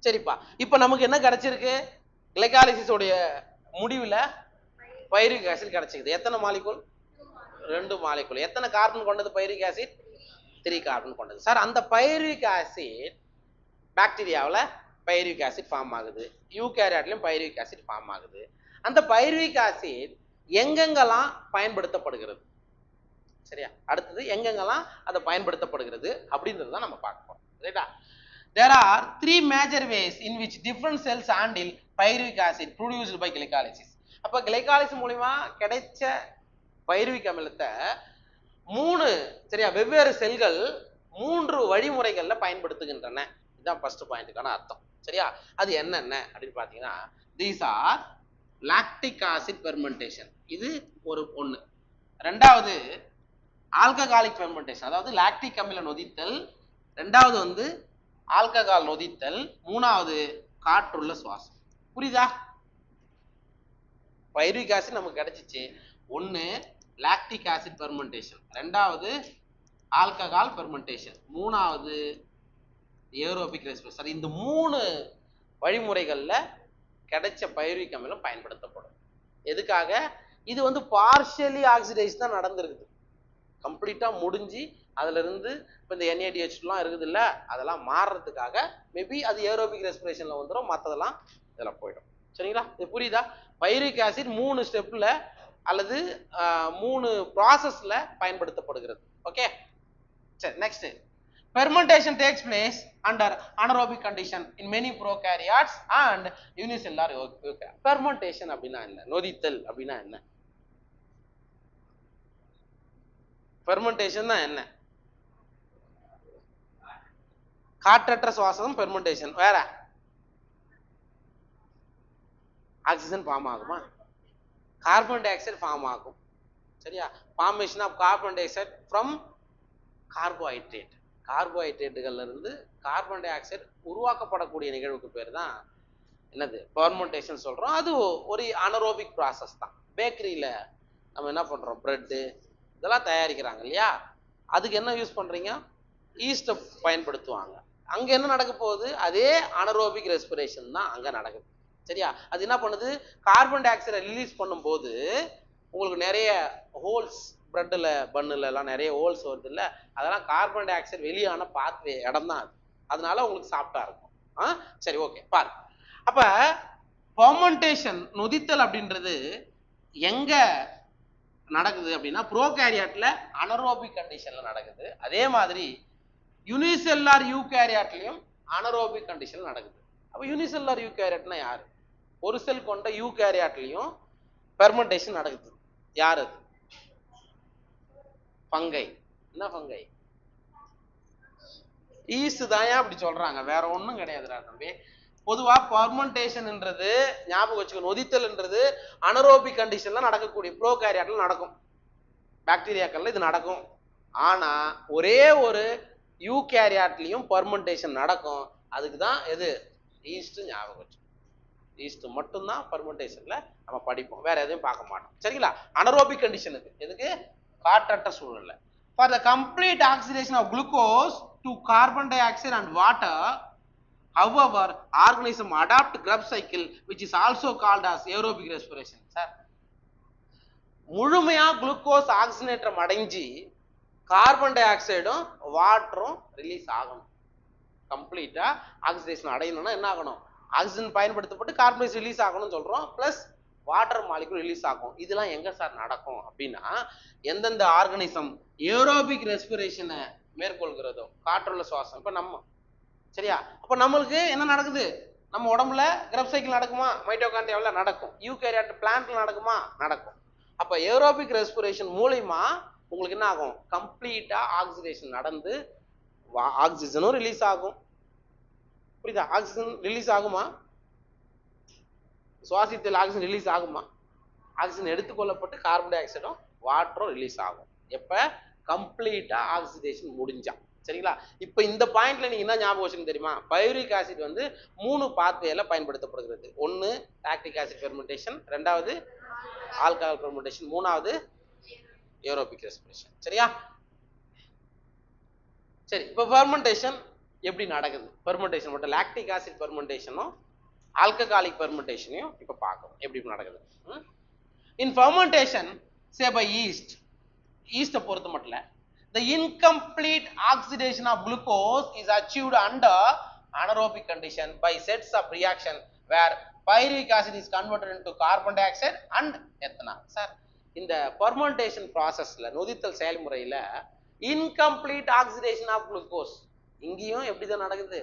சரிப்பா, இப்ப நமக்கு என்ன கிடைச்சிருக்கு? கிளைகாலிசிஸ் உடைய முடிவுல பைருவிக் ஆசிட் கிடைச்சிருக்குது. எத்தனை மாலிகூல்? 2 மாலிகூல். எத்தனை கார்பன் கொண்டது பைருவிக் ஆசிட்? 3 கார்பன் கொண்டது. சார் அந்த பைருவிக் ஆசிட் பாக்டீரியாவில் பைருவிக் ஆசிட் ஃபார்ம் ஆகுது, யூகேரியாட்லயும் பைருவிக் ஆசிட் ஃபார்ம் ஆகுது. அந்த பைருவிக் ஆசிட் எங்கெங்கெல்லாம் பயன்படுத்தப்படுகிறது? சரியா, அடுத்தது எங்கெங்கெல்லாம் அதை பயன்படுத்தப்படுகிறது அப்படின்றத நம்ம பார்க்க போறோம். ரைட்டா? There are 3 major ways in which different cells handle pyruvic acid produced by glycolysis. அப்ப கிளைகாலிசிஸ் மூலமா கிடைச்ச பைருவிக் அமிலத்தை 3 சரியா வெவ்வேறு செல்கள் 3 வழிமுறைகள்ல பயன்படுத்துகின்றன. இதுதான் ஃபர்ஸ்ட் பாயிண்ட்க்கான அர்த்தம். சரியா, அது என்னென்ன அப்படின்னு பாத்தீங்கன்னா, these are lactic acid fermentation, இது ஒரு ஒண்ணு. ரெண்டாவது ஆல்கஹாலிக் ஃபெர்மெண்டேஷன், அதாவது லாக்டிக் அமில நொதித்தல். ரெண்டாவது வந்து ஆல்கஹால் நொதித்தல். மூணாவது காற்றுள்ள சுவாசம். புரியுதா? பைருவிக் ஆசிட் நமக்கு கிடைச்சிச்சு. ஒன்னு லாக்டிக் ஆசிட் ஃபெர்மெண்டேஷன், ரெண்டாவது ஆல்கஹால் ஃபெர்மெண்டேஷன், மூணாவது ஏரோபிக் ரெஸ்பிரேஷன். இந்த 3 வழிமுறைகள்ல கிடைச்ச பைருவிக் அமிலம் பயன்படுத்தப்படும். எதுக்காக? இது வந்து பார்ஷியலி ஆக்சிடைஸ் தான் நடந்திருக்குது, கம்ப்ளீட்டா முடிஞ்சு அதுல இருந்து இப்போ இந்த NADH இருக்குது இல்ல, அதெல்லாம் மாறுறதுக்காக மேபி அது ஏரோபிக் ரெஸ்பிரேஷன்ல வந்துடும், மற்றதெல்லாம் இதெல்லாம் போயிடும். சரிங்களா? இது புரியுதா? பைருவிக் ஆசிட் 3 ஸ்டெப்ல அல்லது 3 ப்ராசஸ்ல பயன்படுத்தப்படுகிறது. ஓகே, சரி. Next, fermentation takes place under anaerobic condition in many prokaryotes and unicellular eukaryotes. fermentation அப்படின்னா என்ன? நொதித்தல் அப்படின்னா என்ன? ஃபெர்மெண்டேஷன் என்ன? காற்றற்ற சுவாசம் ஃபெர்மெண்டேஷன். வேற ஆக்சிஜன் ஃபார்ம் ஆகுமா? கார்பன் டை ஆக்சைடு ஃபார்ம் ஆகும். சரியா? Formation of carbon dioxide from carbohydrate. கார்போஹைட்ரேட்டுகள்ல இருந்து கார்பன் டை ஆக்சைடு உருவாக்கப்படக்கூடிய நிகழ்வுக்கு பேர் தான் என்னது? ஃபெர்மெண்டேஷன் சொல்றோம். அது ஒரு அனரோபிக் ப்ராசஸ் தான். பேக்கரியில நம்ம என்ன பண்றோம்? பிரெட்டு இதெல்லாம் தயாரிக்கிறாங்க இல்லையா, அதுக்கு என்ன யூஸ் பண்றீங்க? ஈஸ்ட்டை பயன்படுத்துவாங்க. அங்க என்ன நடக்க போகுது? அதே அனரோபிக் ரெஸ்பிரேஷன் தான் அங்க நடக்குது. சரியா? அது என்ன பண்ணுது? கார்பன் டை ஆக்சைடை ரிலீஸ் பண்ணும்போது உங்களுக்கு நிறைய ஹோல்ஸ், பிரெட்ல பன்னுல எல்லாம் நிறைய ஹோல்ஸ் வருது இல்ல, அதெல்லாம் கார்பன் டை ஆக்சைடு வெளியான பாத்வே இடம் தான் அது, அதனால உங்களுக்கு சாஃப்டா இருக்கும். சரி, ஓகே, பாரு. அப்ப ஃபெர்மெண்டேஷன் நொதித்தல் அப்படின்றது எங்க நடக்குது அப்படின்னா ப்ரோகாரியாட்ல அனரோபிக் கண்டிஷன்ல நடக்குது. அதே மாதிரி யூனிசெல்லார் யூகாரியாட்லயும் அனரோபிக் கண்டிஷன்ல நடக்குது. அப்ப யூனிசெல்லார் யூகாரியாட்னா யாரு? ஒரு செல் கொண்ட யூகாரியாட்லயும் ஃபெர்மெண்டேஷன் நடக்குது. யார் அது? ஃபங்கை. என்ன ஃபங்கை? ஈஸ்ட் தான். அப்படி சொல்றாங்க, வேற ஒண்ணும் கிடையாதுடா தம்பி. பொதுவா ஃபெர்மெண்டேஷன்ன்றது ஞாபகம் வச்சுக்கணும், நொதித்தல்ன்றது அனரோபிக் கண்டிஷன்ல நடக்கக்கூடிய ப்ரோகாரியாட்ல நடக்கும், பாக்டீரியாக்கள்ல இது நடக்கும். ஆனா ஒரே ஒரு யூகேரியாட்லயும் ஃபெர்மெண்டேஷன் நடக்கும். அதுக்கு தான் எது? ஈஸ்ட். ஞாபகம் வச்சு, ஈஸ்ட் மட்டும்தான் ஃபெர்மெண்டேஷன்ல நம்ம படிப்போம், வேற எதையும் பார்க்க மாட்டோம். சரிங்களா? அனரோபிக் கண்டிஷனுக்கு எதுக்கு? காற்றற்ற சூழல்ல. For the complete oxidation of glucose to carbon dioxide and water, however, organism adopt Krebs cycle, which is also called as aerobic respiration. Sir, முழுமையா குளுக்கோஸ் ஆக்சிஜனேற்றம் அடைஞ்சு கார்பன் டை ஆக்சைடும் வாட்டரும் ரிலீஸ் ஆகணும். கம்ப்ளீட்டா ஆக்சிடேஷன் அடையணும்னா என்ன ஆகணும்? ஆக்சிஜன் பயன்படுத்தப்பட்டு கார்பன் டை ஆக்சைடு ரிலீஸ் ஆகணும்னு சொல்றோம், பிளஸ் வாட்டர் மாலிகுல் ரிலீஸ் ஆகும். இதெல்லாம் எங்க சார் நடக்கும் அப்படின்னா, எந்தெந்த ஆர்கனிசம் ஏரோபிக் ரெஸ்பிரேஷனை மேற்கொள்கிறதோ, காற்றுள்ள சுவாசம். இப்ப நம்ம, சரியா? அப்ப நம்மளுக்கு என்ன நடக்குது? நம்ம உடம்புல கிரெப்ஸ் சைக்கிள் நடக்குமா? மைட்டோகாண்ட்ரியாவுல நடக்கும். யூகேரியாட் பிளான்ட்ல நடக்குமா? நடக்கும். அப்ப ஏரோபிக் ரெஸ்பிரேஷன் மூலமா உங்களுக்கு என்ன ஆகும்? கம்ப்ளீட்டா ஆக்சிடேஷன் நடந்து ஆக்சிஜனும் ரிலீஸ் ஆகும். புரியுதா? ஆக்சிஜன் ரிலீஸ் ஆகுமா? சுவாசித்தல் ஆக்சிஜன் ரிலீஸ் ஆகுமா? ஆக்சிஜன் எடுத்துக்கொள்ளப்பட்டு கார்பன் டை ஆக்சைடும் வாட்டரும் ரிலீஸ் ஆகும். எப்ப? கம்ப்ளீட்டா ஆக்சிடேஷன் முடிஞ்சா. சரிங்களா? இப்ப இந்த பாயிண்ட்ல நீங்க என்ன ஞாபகம் வச்சுக்கணும் தெரியுமா? பைருவிக் ஆசிட் வந்து 3 பாத்வேல பயன்படுத்தப்படுகிறது. ஒன்னு லாக்டிக் ஆசிட் ஃபெர்மெண்டேஷன், ரெண்டாவது ஆல்கஹால் ஃபெர்மெண்டேஷன், மூணாவது ஏரோபிக் ரெஸ்பிரேஷன். சரியா? சரி, இப்ப ஃபெர்மெண்டேஷன் எப்படி நடக்குது பெர்மெண்டேஷன் மட்டும் லாக்டிக் ஆசிட் பெர்மெண்டேஷனும் ஆல்கஹாலிக் பெர்மெண்டேஷனையும் இப்போ பார்க்கணும் எப்படி நடக்குது. இன் ஃபெர்மெண்டேஷன் சே பை ஈஸ்ட்டை பொறுத்த மட்டும் the incomplete oxidation of glucose is achieved under anaerobic condition by sets of reaction where pyruvic acid is converted into carbon dioxide and ethanol. Sir இந்த fermentation ப்ராசஸ்ல நொதித்தல் செயல்முறையில incomplete oxidation of glucose இங்கேயும் எப்படி தான் நடக்குது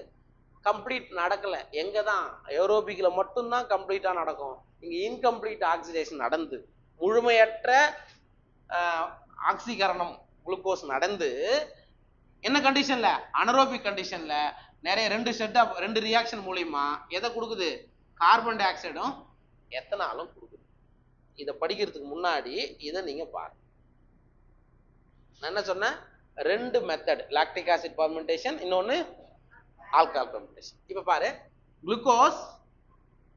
complete நடக்கல எங்க தான் ஏரோபிக்ல மட்டும்தான் கம்ப்ளீட்டா நடக்கும் இங்க இன்கம்ப்ளீட் ஆக்சிடேஷன் நடந்து முழுமையற்ற ஆக்சிகரணம் குளுக்கோஸ் நடந்து என்ன கண்டிஷன்ல அனரோபிக் கண்டிஷன்ல நிறைய ரெண்டு ரியாக்ஷன் மூலியமா எதை கொடுக்குது கார்பன் டை ஆக்சைடும் எத்தனாலும் கொடுக்குது. இதை படிக்கிறதுக்கு முன்னாடி இதை நீங்க பாருங்க. நான் என்ன சொன்னேன் ரெண்டு மெத்தட் லாக்டிக் ஆசிட் ஃபெர்மெண்டேஷன் இன்னொன்னு ஆல்கஹால் ஃபெர்மெண்டேஷன். இப்ப பாரு குளுக்கோஸ்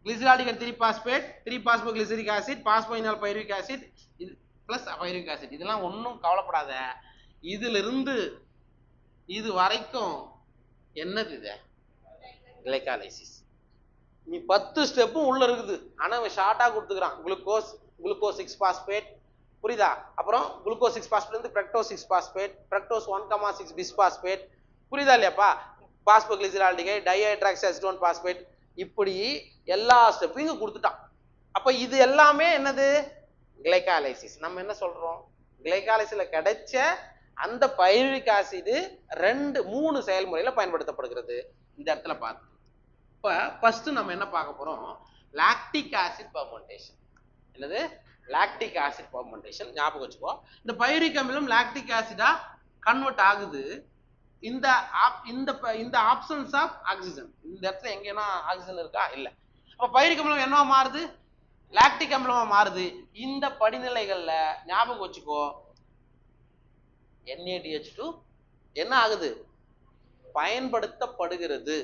கிளிசரால்டிக் 3-பாஸ்போகிளிசரிக் ஆசிட் பாஸ்போயினால் பைருவிக் ஆசிட் இது பிளஸ் பைருவிக் ஆசிட் இதெல்லாம் ஒன்றும் கவலைப்படாத. இதுல இருந்து இது வரைக்கும் என்னது இது கிளைகாலைசிஸ். நீ 10 ஸ்டெப்பும் உள்ள இருக்குது ஆனா அவன் ஷார்ட்டா கொடுத்துக்கிறான் குளுக்கோஸ் 6-பாஸ்பேட் புரியுதா. அப்புறம் குளுக்கோஸ் 6-பாஸ்பேட் இருந்து ஃப்ரக்டோஸ் 6-பாஸ்பேட் ஃப்ரக்டோஸ் 1,6 பிஸ்பாஸ்பேட் புரியுதா இல்லையாப்பா. பாஸ்போகிளிசரால்டிகை டைஹைட்ராக்சி 1-பாஸ்பேட் இப்படி எல்லா ஸ்டெப்பையும் இங்க கொடுத்துட்டான். அப்ப இது எல்லாமே என்னது கிளைகாலைசிஸ். நம்ம என்ன சொல்றோம் கிளைகாலைசிஸ்ல கிடைச்ச அந்த பைருவிக் ஆசிட் 3 செயல்முறையில பயன்படுத்தப்படுகிறது. இந்த இடத்துல பார்த்து இப்ப ஃபர்ஸ்ட் நம்ம என்ன பார்க்க போறோம் லாக்டிக் ஆசிட் ஃபெர்மெண்டேஷன். என்னது லாக்டிக் ஆசிட் ஃபெர்மெண்டேஷன் ஞாபகம் வச்சுக்கோ. இந்த பைருவிக் அமிலம் லாக்டிக் ஆசிடா கன்வெர்ட் ஆகுது. இந்த ஆப்ஷன்ஸ் ஆஃப் ஆக்சிஜன் இந்த இடத்துல எங்கன்னா ஆக்சிஜன் இருக்கா இல்ல. அப்ப பைருவிக் அமிலம் என்னவா மாறுது லாக்டிக் அமிலமா மாறுது. இந்த படிநிலைகள்ல ஞாபகம் வச்சுக்கோ NaDH2 என்ன ஆகுது பயன்படுத்தப்படுகிறது.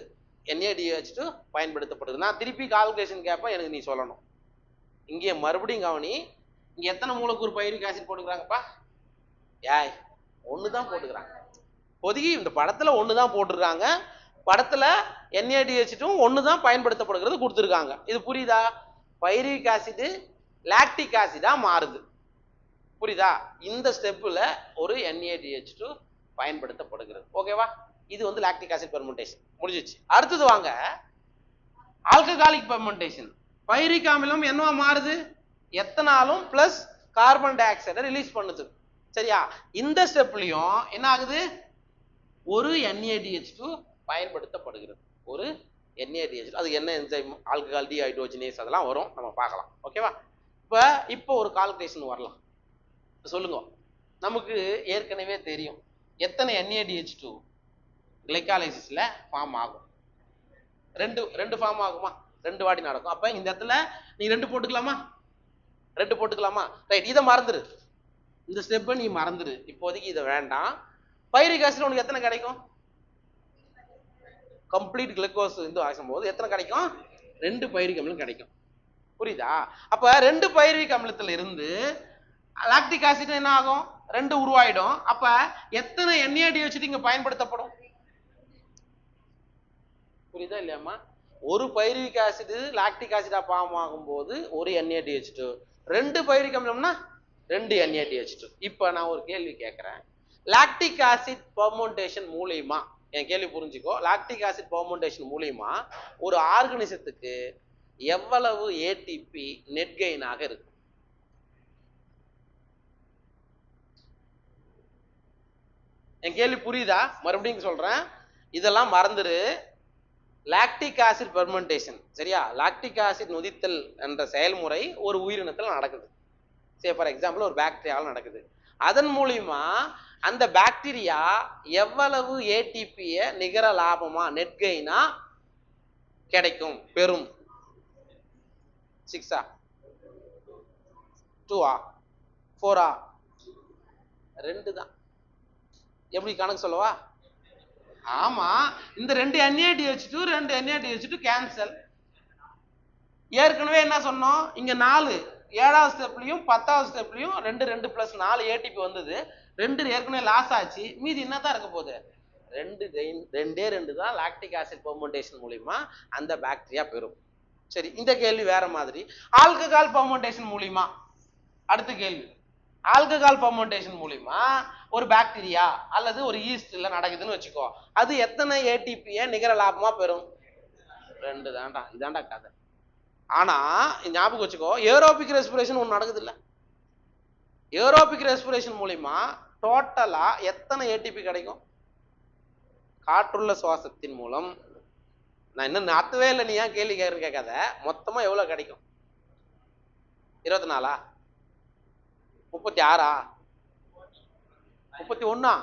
NaDH2 பயன்படுத்தப்படுது. நான் திருப்பி கால்குலேஷன் கேட்பேன் எனக்கு நீ சொல்லணும். இங்கே மறுபடியும் கவனி இங்க எத்தனை மூலக்கூறு பைருவிக் ஆசிட் போட்டுக்கிறாங்கப்பா ஒண்ணுதான் போட்டுக்கிறாங்க. பொதுகி இந்த படத்துல ஒண்ணுதான் போட்டுருக்காங்க. படத்துல NaDH2 ஒண்ணுதான் பயன்படுத்தப்படுகிறது கொடுத்துருக்காங்க. இது புரியுதா பைருவிக் ஆசிட் லாக்டிக் ஆசிடா மாறுது புரியுதா. இந்த ஸ்டெப்ல ஒரு NaDH2 பயன்படுத்தப்படுகிறது. ஓகேவா. இது வந்து லாக்டிக் ஆசிட் ஃபெர்மெண்டேஷன் முடிஞ்சிச்சு. அடுத்தது வாங்க ஆல்கஹாலிக் ஃபெர்மெண்டேஷன். பைருவிக் அமிலம் என்னவா மாறுது எத்தனாலும் பிளஸ் கார்பன் டை ஆக்சைடை ரிலீஸ் பண்ணுது சரியா. இந்த ஸ்டெப்லயும் என்ன ஆகுது ஒரு NaDH2 பயன்படுத்தப்படுகிறது. ஒரு NaDH2 அது என்ன என்சைம் ஆல்கஹால் டீஹைட்ரோஜனேஸ் அதெல்லாம் வரும் நம்ம பார்க்கலாம். ஓகேவா. இப்போ ஒரு கால்குலேஷன் வரலாம். சொல்லுங்க நமக்கு ஏற்கனவே தெரியும் எத்தனை NaDH2 கிளைகாலைசிஸ்ல ஃபார்ம் ஆகும். ரெண்டு ஃபார்ம் ஆகுமா 2 வாட்டி நடக்கும். அப்ப இந்த இடத்துல நீ 2 போட்டுக்கலாமா ரைட். இதை மறந்துரு இந்த ஸ்டெப்பை நீ மறந்துரு இப்போதைக்கு இதை வேண்டாம். பைருவிக் ஆசிட் உனக்கு எத்தனை கிடைக்கும் கம்ப்ளீட் குளுக்கோஸ் ஆகும்போது எத்தனை கிடைக்கும் 2 பைருவிக் அமிலம் கிடைக்கும் புரியுதா. அப்ப 2 பைருவிக் அமிலத்துல இருந்து லாக்டிக் ஆசிட் என்ன ஆகும் 2 உருவாயிடும். அப்ப எத்தனை NaDH2 இங்க பயன்படுத்தப்படும் புரியுதா இல்லையாமா. ஒரு பைருவிக் ஆசிட் லாக்டிக் ஆசிடா ஃபார்ம் ஆகும்போது ஒரு NaDH2 2 பைருவிக் அமிலம்னா 2 NaDH2. இப்ப நான் ஒரு கேள்வி கேட்கிறேன் லாக்டிக் ஆசிட் ஃபெர்மெண்டேஷன் மூலியமா என் கேள்வி புரிஞ்சுக்கோ. லாக்டிக் ஆசிட் ஃபெர்மெண்டேஷன் மூலியமா ஒரு ஆர்கனிசத்துக்கு எவ்வளவு ATP நெட் கெயினாக இருக்கு என் கேள்வி புரியுதா. மறுபடியும் சொல்றேன் இதெல்லாம் மறந்துரு. லாக்டிக் ஆசிட் ஃபெர்மெண்டேஷன் சரியா. லாக்டிக் ஆசிட் நொதித்தல் என்ற செயல்முறை ஒரு உயிரினத்தில் நடக்குது. சே ஃபார் எக்ஸாம்பிள் ஒரு பாக்டீரியாவில் நடக்குது. அதன் மூலியமா அந்த பாக்டீரியா எவ்வளவு ATPய நிகர லாபமா நெட் கெயினா கிடைக்கும் பெறும் 6 2 4 2 தான். எப்படி கணக்கு சொல்லவா. ஆமா இந்த 2 NaDH2 2 NaDH2 கேன்சல். ஏற்கனவே என்ன சொன்னோம் இங்க 4 7வது ஸ்டெப்லயும் 10வது ஸ்டெப்லயும் 2 2 + 4 ATP வந்தது. 2 ஏற்கனவே லாஸ் ஆச்சு. மீதி என்னதான் இருக்க போகுது ரெண்டே ரெண்டு தான் லாக்டிக் ஆசிட் பெர்மெண்டேஷன் மூலியமா அந்த பாக்டீரியா பெறும். சரி, இந்த கேள்வி வேற மாதிரி. ஆல்கஹால் பெர்மெண்டேஷன் மூலியமா, அடுத்த கேள்வி, ஆல்கஹால் பெர்மெண்டேஷன் மூலியமா ஒரு பாக்டீரியா அல்லது ஒரு ஈஸ்ட்ல நடக்குதுன்னு வச்சுக்கோ, அது எத்தனை ஏடிபியை நிகர லாபமா பெறும்? 2 தான்டா. இதான்டா கதை. ஆனா ஞாபகம் வச்சுக்கோ, ஏரோபிக் ரெஸ்பிரேஷன் ஒன்று நடக்குது இல்ல, ஏரோபிக் ரெஸ்பிரேஷன் மூலியமா டோட்டலா எத்தனை ஏடிபி கிடைக்கும்? காற்றுள்ள சுவாசத்தின் மூலம், நான் இன்னும் நாத்தவே இல்லை, நீ ஏன் கேள்வி கேட்காத, மொத்தமா எவ்வளவு கிடைக்கும்? 24, 36, 31,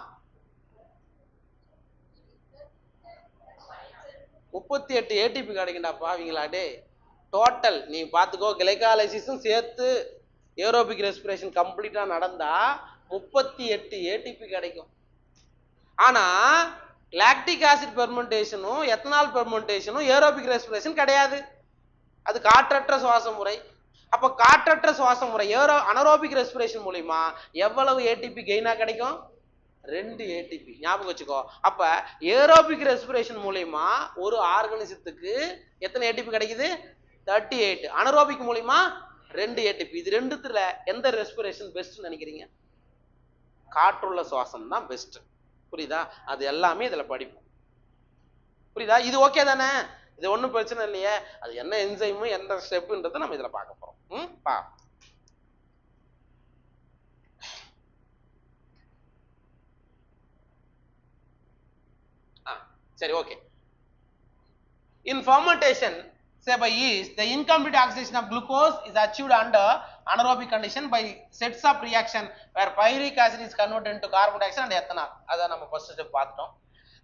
38 ஏடிபி கிடைக்கும்டாப்பா அவங்களாடே. டோட்டல் நீ பார்த்துக்கோ, கிளைகாலைசிஸும் சேர்த்து ஏரோபிக் ரெஸ்பிரேஷன் கம்ப்ளீட்டா நடந்தா 38 ஏடிபி கிடைக்கும். ஆனா லாக்டிக் ஆசிட் பெர்மெண்டேஷனும் எத்தனால் பெர்மெண்டேஷனும் ஏரோபிக் ரெஸ்பிரேஷன் கிடையாது, அது காற்றற்ற சுவாச முறை. அப்ப காற்றற்ற சுவாச முறை அனரோபிக் ரெஸ்பிரேஷன் மூலியமா எவ்வளவு ஏடிபி கெயினா கிடைக்கும்? 2 ஏடிபி. ஞாபகம் வச்சுக்கோ. அப்ப ஏரோபிக் ரெஸ்பிரேஷன் மூலியமா ஒரு ஆர்கானிசத்துக்கு எத்தனை ஏடிபி கிடைக்குது? 38. அனரோபிக் மூலியமா 2 ஏடிபி. இது ரெண்டுத்துல எந்த ரெஸ்பிரேஷன் பெஸ்ட் நினைக்கிறீங்க? காற்றுள்ள சுவாசம் தான் பெஸ்ட். புரியுதா? அது எல்லாமே இதுல படிப்போம். புரியுதா? இது ஓகே தானே? இது ஒன்றும் பிரச்சனை இல்லையே. அது என்ன என்சைமு என்ன ஸ்டெப்புன்றதை நம்ம இதுல பார்க்க போறோம். சரி, okay. In fermentation, say by yeast, the incomplete oxidation of glucose is achieved under anaerobic condition by sets of reaction where pyruvic acid is converted into carbon dioxide and ethanol. அதான் நம்ம first step பார்த்தோம்.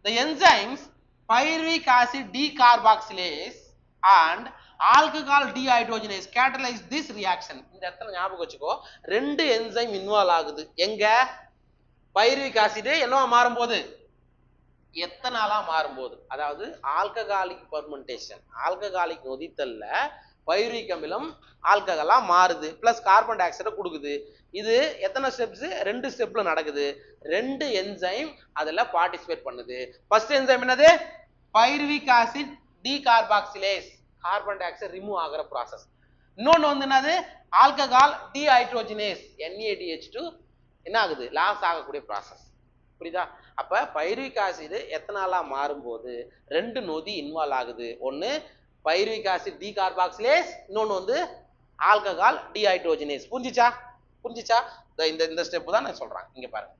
The enzymes pyruvic acid decarboxylase and alcohol dehydrogenase catalyze this reaction. இந்த இடத்துல ஞாபகம் வச்சுக்கோ, 2 enzyme involve ஆகுது. எங்க? Pyruvic acid என்னவா மாறும்போது? எத்தனாலா மாறும்போது. அதாவது ஆல்கஹாலிக் பெர்மெண்டேஷன், ஆல்கஹாலிக் நொதித்தல்ல பைருவிக் அமிலம் ஆல்கஹாலா மாறுது, பிளஸ் கார்பன் டை ஆக்சைடை கொடுக்குது. இது எத்தனை ஸ்டெப்ஸ்? 2 ஸ்டெப்ல நடக்குது. 2 என்சைம் அதுல பார்ட்டிசிபேட் பண்ணுது. ஃபர்ஸ்ட் என்சைம் என்னது? Pyruvic acid decarboxylase, carbon dioxide remove ஆகிற ப்ராசஸ். இன்னொன்னு வந்து என்னது? ஆல்கஹால் டீஹைட்ரோஜனேஸ், NADH2 என்ன ஆகுது? லாஸ் ஆகக்கூடிய ப்ராசஸ். புரியுதா? அப்ப பைருவிக் ஆசிட் எத்தனாலா மாறும்போது 2 நொதி இன்வால்வ் ஆகுது. ஒன்னு பைருவிக் ஆசிட் டீகார்பாக்சிலேஸ், இன்னொன்னு வந்து ஆல்கஹால் டீஹைட்ரோஜனேஸ். புரிஞ்சுச்சா? புரிஞ்சுச்சா? இந்த ஸ்டெப் தான் நான் சொல்றேன். இங்க பாருங்க,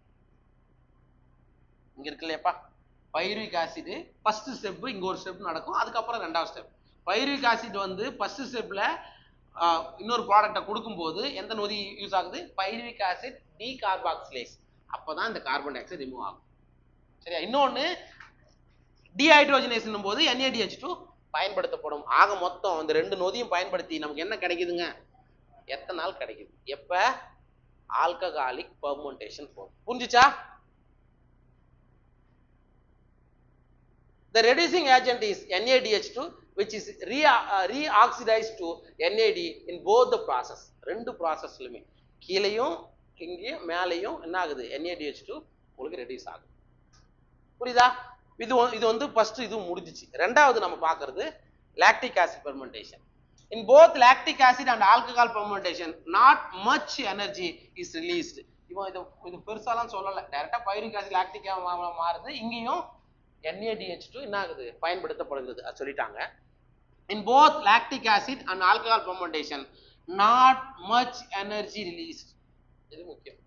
இங்க இருக்கு இல்லையாப்பா பைருவிக் ஆசிட் ஃபர்ஸ்ட் ஸ்டெப், இங்க ஒரு ஸ்டெப் நடக்கும், அதுக்கப்புறம் 2வது ஸ்டெப். பைருவிக் ஆசிட் வந்து ஃபர்ஸ்ட் ஸ்டெப்ல இன்னொரு ப்ராடக்டை கொடுக்கும்போது எந்த நொதி யூஸ் ஆகுது? Pyruvic acid decarboxylase. அப்பதான் இந்த கார்பன் டை ஆக்சைடு ரிமூவ் ஆகும். சரியா? இன்னொன்னு டீஹைட்ரோஜனேஷன் போது NADH2 பயன்படுத்தப்படும். ஆக மொத்தம் இந்த 2 நொதியும் பயன்படுத்தி நமக்கு என்ன கிடைக்குதுங்க? எத்தனால் கிடைக்குது. எப்ப? ஆல்கஹாலிக் பெர்மெண்டேஷன் போது. புரிஞ்சுச்சா? The reducing agent is NADH2 which is reoxidized to NAD in both the process. 2 ப்ராசஸ்லயுமே கீழையும் இங்கேயும் மேலையும் என்ன ஆகுது? NADH2 உங்களுக்கு ரெடியூஸ் ஆகுது. புரியுதா? இது வந்து ஃபர்ஸ்ட் இது முடிஞ்சிச்சு. 2வது நம்ம பார்க்கிறது lactic acid permutation. In both lactic acid and alcohol fermentation, not much energy is released. இது பெருசாலாம் சொல்லல, டைரக்டா பைருவிக் ஆசிட் லாக்டிக் மாறுது. இங்கேயும் NADH2 என்ன ஆகுது? பயன்படுத்தப்படுகிறது. அது சொல்லிட்டாங்க. In both lactic acid and alcohol fermentation, not much energy released. இது முக்கியம்.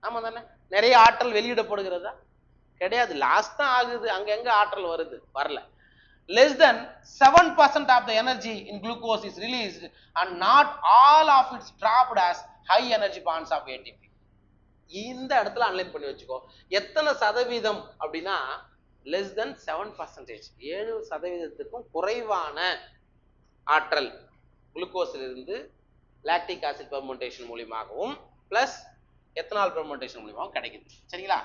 ஆமா தானே? நிறைய ஆற்றல் வெளியிடப்படுகிறதா? கிடையாது. லாஸ்ட் தான் ஆகுது. அங்க எங்க ஆற்றல் வருது? வரல. Less than 7% of the energy in glucose is released and not all of it dropped as high energy bonds of ATP. இந்த இடத்துல அனலைன் பண்ணி வச்சுக்கோ. எத்தனை சதவீதம் அப்படின்னா less than 7%, 7%க்கும் குறைவான ஆற்றல் குளுக்கோஸ்ல இருந்து லாக்டிக் ஆசிட் பெர்மெண்டேஷன் மூலமாகவும் பிளஸ் எத்தனால் பெர்மெண்டேஷன் மூலமாகவும் கிடைக்குது. சரிங்களா?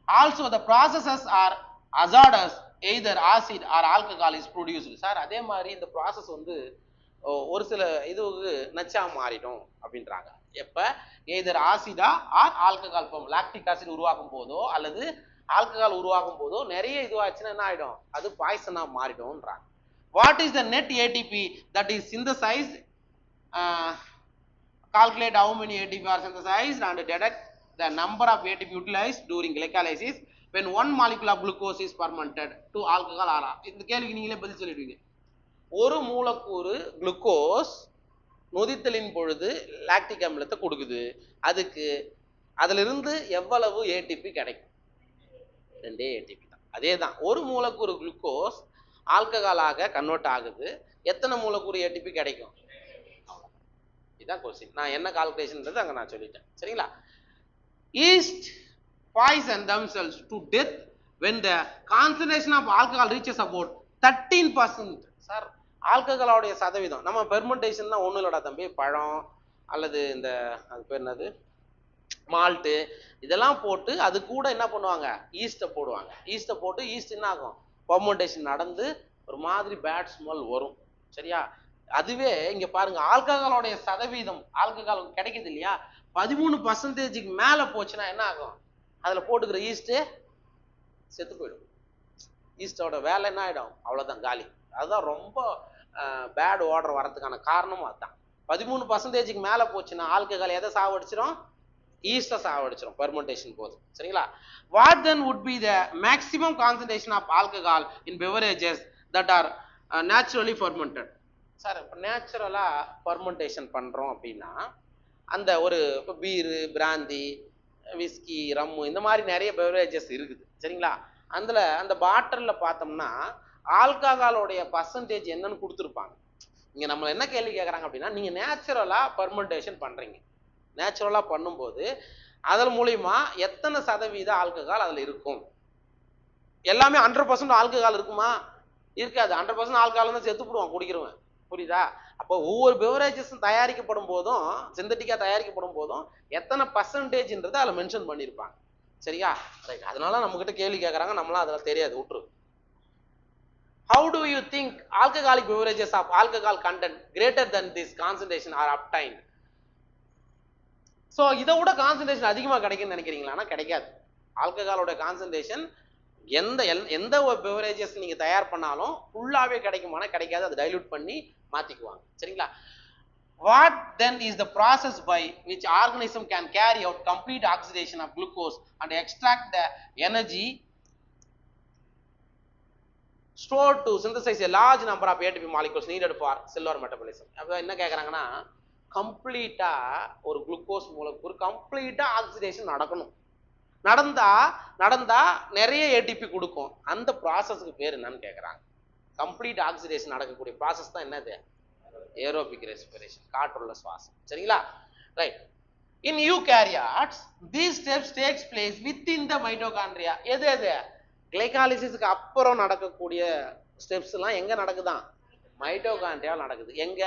Also the processes are hazardous, either acid or alcohol is produced. Sir அதே மாதிரி இந்த ப்ராசஸ் வந்து ஒரு சில இதுக்கு நச்சா மாறிடும் அப்படின்றாங்க. எப்ப? either ஆசிடா ஆர் ஆல்கஹால் லாக்டிக் ஆசிட் உருவாக்கும் போதோ அல்லது ஆல்கஹால் உருவாகும் போதோ நிறைய இதுவாச்சுன்னா என்ன ஆயிடும், அது பாய்சனா மாறிடும்ன்றாங்க. What is the net ATP that is synthesised, calculate how many ATP are synthesized and detect the number of ATP utilized during glycolysis when one molecule of glucose is fermented to alcohol or. இந்த கேள்விக்கு நீங்களே பதில் சொல்லிடுவீங்க. ஒரு மூலக்கூறு glucose நொதித்தலின் பொழுது lactic அமிலத்தை கொடுக்குது, அதுக்கு அதிலிருந்து எவ்வளவு ஏடிபி கிடைக்கும்? 2 ஏடிபி தான். அதே தான், ஒரு மூலக்கூறு குளுக்கோஸ் ஆல்கஹாலாக கன்வெர்ட் ஆகுது, எத்தனை மூலக்கூறு ஏடிபி கிடைக்கும்? இதுதான் கொஸ்டின். நான் என்ன கால்குலேஷன்ன்றது அங்க நான் சொல்லிட்டேன். சரிங்களா? Yeast poison themselves to death when the concentration of alcohol reaches about 13%. Sir, ஆல்கஹாலோடைய சதவீதம் நம்ம பெர்மெண்டேஷன் தான் ஒன்றும் இல்லடா தம்பி, பழம் அல்லது இந்த அது பேர் என்னது மால்ட்டு இதெல்லாம் போட்டு அது கூட என்ன பண்ணுவாங்க, ஈஸ்ட்டை போடுவாங்க. ஈஸ்ட்டை போட்டு ஈஸ்ட் என்ன ஆகும், பெர்மெண்டேஷன் நடந்து ஒரு மாதிரி பேட் ஸ்மெல் வரும். சரியா? அதுவே இங்க பாருங்க, ஆல்கஹாலோடைய சதவீதம் ஆல்கஹால் கிடைக்குது இல்லையா, 13% மேல போச்சுன்னா என்ன ஆகும், அதுல போட்டுக்கிற ஈஸ்ட் செத்து போயிடும். ஈஸ்டோட வேலை என்ன ஆயிடும், அவ்வளவுதான், காலி. அதுதான் ரொம்ப பேட் வாட்டர் வரதுக்கான காரணமும் அதுதான். 13% மேல போச்சுன்னா ஆல்கஹால் எதை சாவடிச்சிடும், ஈஸ்ட சாவடிச்சிடும் பெர்மெண்டேஷன் போது. சரிங்களா? What then would be the maximum concentration of alcohol in beverages that are naturally fermented? Sir, இப்போ நேச்சுரலா ஃபெர்மெண்டேஷன் பண்றோம் அப்படின்னா அந்த ஒரு இப்போ பீரு, பிராந்தி, விஸ்கி, ரம்மு இந்த மாதிரி நிறைய பெவரேஜஸ் இருக்குது. சரிங்களா? அதுல அந்த பாட்டிலில் பார்த்தோம்னா ஆல்கஹாலோடைய பர்சன்டேஜ் என்னன்னு கொடுத்துருப்பாங்க. இங்க நம்ம என்ன கேள்வி கேட்குறாங்க அப்படின்னா, நீங்க நேச்சுரலா ஃபெர்மெண்டேஷன் பண்றீங்க, நேச்சுரலா பண்ணும்போது அதன் மூலியமா எத்தனை சதவீத ஆல்கஹால் அதுல இருக்கும்? எல்லாமே 100% ஆல்கஹால் இருக்குமா? இருக்காது. 100% ஆல்கஹால் தான் செத்து போடுவான் குடிக்கிறவன். புரியுதா? அப்போ ஒவ்வொரு பெவரேஜஸும் தயாரிக்கப்படும் போதும், சிந்தட்டிக்கா தயாரிக்கப்படும் போதும் எத்தனை பர்சன்டேஜ்ன்றதை அதில் மென்ஷன் பண்ணியிருப்பாங்க. சரியா? ரைட். அதனால நம்ம கிட்ட கேள்வி கேட்கறாங்க, நம்மளாம் அதில் தெரியாது, விட்டுரு. How do you think alcoholic beverages of alcohol content greater than this concentration are obtained? So இதை விட கான்சன்ட்ரேஷன் அதிகமாக கிடைக்குன்னு நினைக்கிறீங்களா? கிடைக்காது. ஆல்கஹாலோட கான்சன்ட்ரேஷன் எந்த ஒரு பெவரேஜஸ் நீங்க தயார் பண்ணாலும் ஃபுல்லாவே கிடைக்குமானா கிடைக்காது, அதை டைல்யூட் பண்ணி மாத்திக்குவாங்க. சரிங்களா? What then is the process by which organism can carry out complete oxidation of glucose and extract the energy stored to synthesize a large number of ATP molecules needed for cellular metabolism? அப்ப என்ன கேக்குறாங்கன்னா, கம்ப்ளீட்டா ஒரு glucose மூலக்கூறு கம்ப்ளீட்டா oxidation நடக்கணும். நடந்தா நிறைய ATP கொடுக்கும். அந்த ப்ராசஸ்க்கு பேர் என்னன்னு கேட்குறாங்க. கம்ப்ளீட் ஆக்சிடேஷன் நடக்கக்கூடிய ப்ராசஸ் தான் என்னது, ஏரோபிக் ரெஸ்பிரேஷன், காற்றுள்ள சுவாசம். சரிங்களா? Right. In eukaryotes these steps takes place within the mitochondria. எது கிளைகாலிசிஸ்க்கு அப்புறம் நடக்கக்கூடிய ஸ்டெப்ஸ் எல்லாம் எங்க நடக்குதான், மைட்டோகாண்ட்ரியா நடக்குது. எங்க?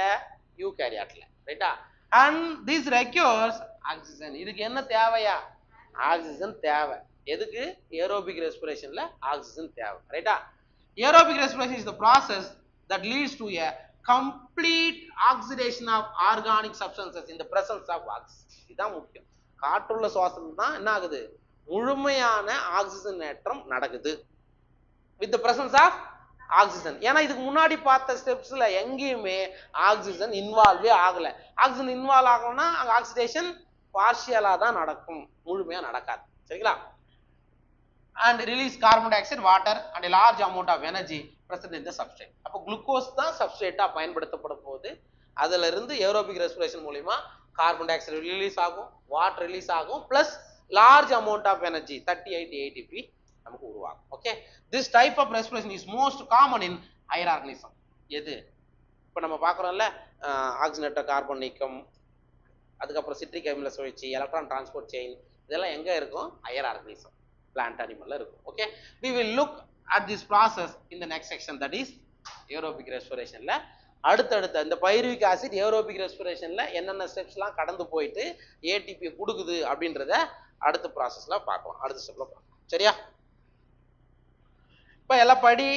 யூகேரியாட்ல. ரைட்டா? And this requires oxygen. இதுக்கு என்ன தேவையா, ஆக்சிஜன் தேவை. எதுக்கு? ஏரோபிக் ரெஸ்பிரேஷன்ல ஆக்சிஜன் தேவை. ரைட்டா? Aerobic respiration is the process that leads to a complete oxidation of organic substances in the presence of oxygen. இதுதான் முக்கியம். காற்றுள்ள சுவாசம் தான் என்ன ஆகுது, முழுமையான ஆக்சிஜன் ஏற்றம் நடக்குது with the presence of oxygen. ஏன்னா இதுக்கு முன்னாடி பார்த்த ஸ்டெப்ஸ்ல எங்கேயுமே ஆக்சிஜன் இன்வால்வே ஆகல. ஆக்சிஜன் இன்வால்வ் ஆகணும்னா அங்க ஆக்சிடேஷன் பார்ஷியலா தான் நடக்கும், முழுமையா நடக்காது. சரிங்களா? and release carbon dioxide, water and a large amount of energy present in the substrate. அப்போ குளுக்கோஸ் தான் சப்ஸ்ட்ரேட்டா பயன்படுத்தப்பட போகுது. அதுல இருந்து ஏரோபிக் ரெஸ்பிரேஷன் மூலமா கார்பன் டை ஆக்சைடு ரிலீஸ் ஆகும், வாட்டர் ரிலீஸ் ஆகும், plus large amount of energy 38 ATP நமக்கு உருவாகும். Okay, this type of respiration is most common in higher organism. எது இப்போ நம்ம பார்க்குறோம்ல, ஆக்சிஜனேற்ற கார்பன் நீக்கம், அதுக்கப்புறம் சிட்ரிக் அமில சுழற்சி, எலக்ட்ரான் டிரான்ஸ்போர்ட் செயின், இதெல்லாம் எங்க இருக்கும்? ஹையர் ஆர்கனிசம், பிளான்ட் அனிமல்ல இருக்கும். Okay, we will look at this process in the next section, that is aerobic respiration. அடுத்தடுத்த இந்த பைருவிக் ஆசிட் ஏரோபிக் ரெஸ்பிரேஷன்ல என்னென்ன ஸ்டெப்ஸ்லாம் கடந்து போயிட்டு ஏடிபி கொடுக்குது அப்படின்றத அடுத்த ப்ராசஸ்ல பார்க்கலாம், அடுத்த ஸ்டெப்ல பார்க்கலாம். சரியா? இப்போ எல்லாம் படி